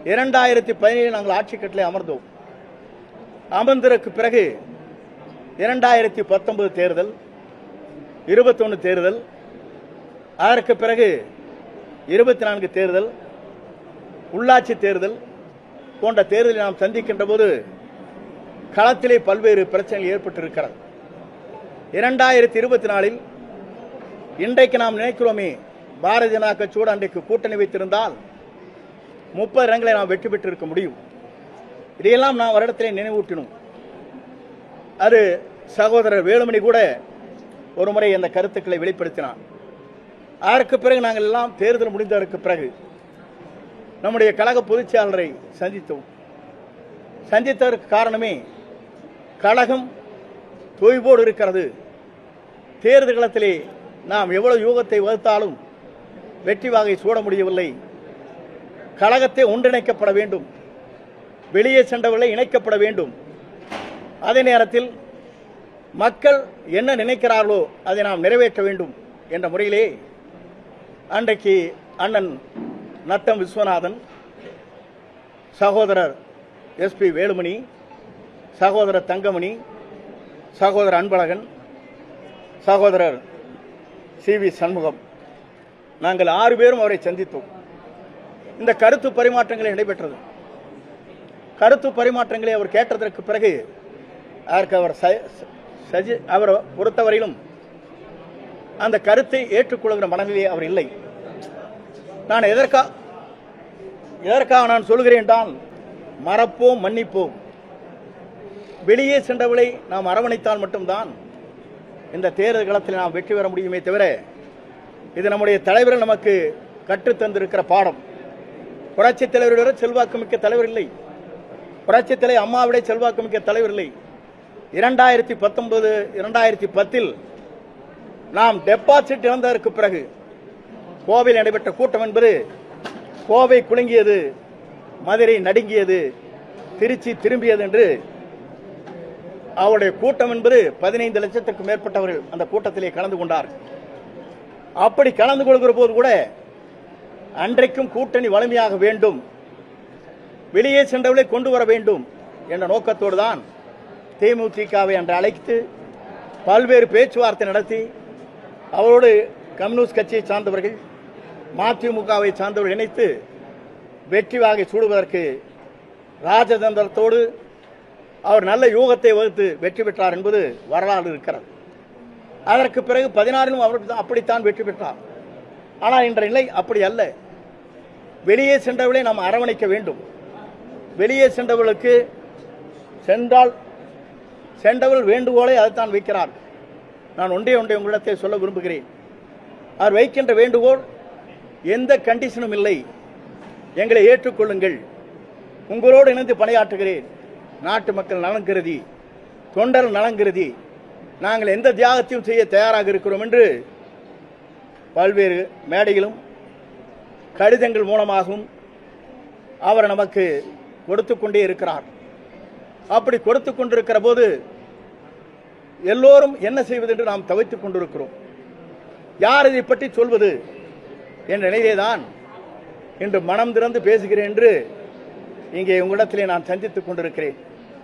2017 நாங்கள் ஆட்சி கட்டளை அமர்ந்தோம். அமர்ந்ததற்கு பிறகு 2019 தேர்தல், 21 தேர்தல், அதற்கு பிறகு 24 தேர்தல், உள்ளாட்சி தேர்தல் போன்ற தேர்தலை நாம் சந்திக்கின்ற போது களத்திலே பல்வேறு பிரச்சனைகள் ஏற்பட்டிருக்கிறது. 2024 இன்றைக்கு நாம் நினைக்கிறோமே, பாரதிய ஜனதா கட்சியோடு அன்றைக்கு கூட்டணி வைத்திருந்தால் 30 இடங்களை நாம் வெற்றி பெற்றிருக்க முடியும். இதையெல்லாம் நாம் வருடத்திலே நினைவூட்டினோம். அது சகோதரர் வேலுமணி கூட ஒரு முறை அந்த கருத்துக்களை வெளிப்படுத்தினார். அதற்கு பிறகு நாங்கள் எல்லாம் தேர்தல் முடிந்ததற்கு பிறகு நம்முடைய கழக பொதுச் செயலாளரை சந்தித்தோம். சந்தித்ததற்கு காரணமே, கழகம் தொய்வோடு இருக்கிறது. தேர்தல் களத்திலே நாம் எவ்வளவு யூகத்தை வகுத்தாலும் வெற்றி வாகை சூட முடியவில்லை. கழகத்தை ஒன்றிணைக்கப்பட வேண்டும், வெளியே சென்றவர்களை இணைக்கப்பட வேண்டும். அதே நேரத்தில் மக்கள் என்ன நினைக்கிறார்களோ அதை நாம் நிறைவேற்ற வேண்டும் என்ற முறையிலே அன்றைக்கு அண்ணன் நத்தம் விஸ்வநாதன், சகோதரர் எஸ்பி வேலுமணி, சகோதரர் தங்கமணி, சகோதரர் அன்பழகன், சகோதரர் சி.வி. சண்முகம், நாங்கள் 6 பேரும் அவரை சந்தித்தோம். இந்த கருத்து பரிமாற்றங்களை நடைபெற்றது. கருத்து பரிமாற்றங்களை அவர் கேட்டதற்கு பிறகு அதற்கு அவர் பொறுத்தவரையிலும் அந்த கருத்தை ஏற்றுக்கொள்கிற மனநிலையே அவர் இல்லை. நான் எதற்காக நான் சொல்கிறேன் என்றால், மறப்போம், மன்னிப்போம். வெளியே சென்றவளை நாம் அரவணைத்தால் மட்டும்தான் இந்த தேர்தல் களத்தில் நாம் வெற்றி பெற முடியுமே தவிர, இது நம்முடைய தலைவர்கள் நமக்கு கற்றுத்தந்திருக்கிற பாடம். புரட்சித் தலைவரோட செல்வாக்கு மிக்க தலைவர் இல்லை. புரட்சித் தலைவர் அம்மாவுடைய செல்வாக்கு மிக்க தலைவர் இல்லை. 2019, 2010 நாம் டெபாசிட் இழந்ததற்கு பிறகு கோவையில் நடைபெற்ற கூட்டம் என்பது, கோவை குலுங்கியது, மதுரை நடுங்கியது, திருச்சி திரும்பியது என்று அவருடைய கூட்டம் என்பது 15 லட்சத்திற்கும் மேற்பட்டவர்கள் அந்த கூட்டத்திலே கலந்து கொண்டார். அப்படி கலந்து கொள்கிற போது கூட அன்றைக்கும் கூட்டணி வலிமையாக வேண்டும், வெளியே சென்றவர்களை கொண்டு வர வேண்டும் என்ற நோக்கத்தோடு தான் தேமுதிகவை அன்று அழைத்து பல்வேறு பேச்சுவார்த்தை நடத்தி, அவரோடு கம்யூனிஸ்ட் கட்சியை சார்ந்தவர்கள், மதிமுகவை சார்ந்தவர்கள் இணைத்து வெற்றி வாகை சூடுவதற்கு ராஜதந்திரத்தோடு அவர் நல்ல யூகத்தை வகுத்து வெற்றி பெற்றார் என்பது வரலாறு இருக்கிறது. அதற்கு பிறகு 16 அவர் அப்படித்தான் வெற்றி பெற்றார். ஆனால் இன்றைய நிலை அப்படி அல்ல. வெளியே சென்றவர்களை நாம் அரவணைக்க வேண்டும். வெளியே சென்றவர்களுக்கு சென்றவர்கள் வேண்டுகோளை அதைத்தான் வைக்கிறார். நான் ஒன்றே உங்களிடத்தை சொல்ல விரும்புகிறேன். அவர் வைக்கின்ற வேண்டுகோள் எந்த கண்டிஷனும் இல்லை. எங்களை ஏற்றுக்கொள்ளுங்கள், உங்களோடு இணைந்து பணியாற்றுகிறேன், நாட்டு மக்கள் நலன் கருதி, தொண்டர் நலன் கருதி நாங்கள் எந்த தியாகத்தையும் செய்ய தயாராக இருக்கிறோம் என்று பல்வேறு மேடைகளும் கடிதங்கள் மூலமாகவும் அவர் நமக்கு கொடுத்து கொண்டே இருக்கிறார். அப்படி கொடுத்து கொண்டிருக்கிற போது எல்லோரும் என்ன செய்வது என்று நாம் தவித்துக் கொண்டிருக்கிறோம். யார் இதை பற்றி சொல்வது என்ற நிலையிலேதான் இன்று மனம் திறந்து பேசுகிறேன் என்று இங்கே உங்களிடத்திலே நான் சந்தித்துக் கொண்டிருக்கிறேன்.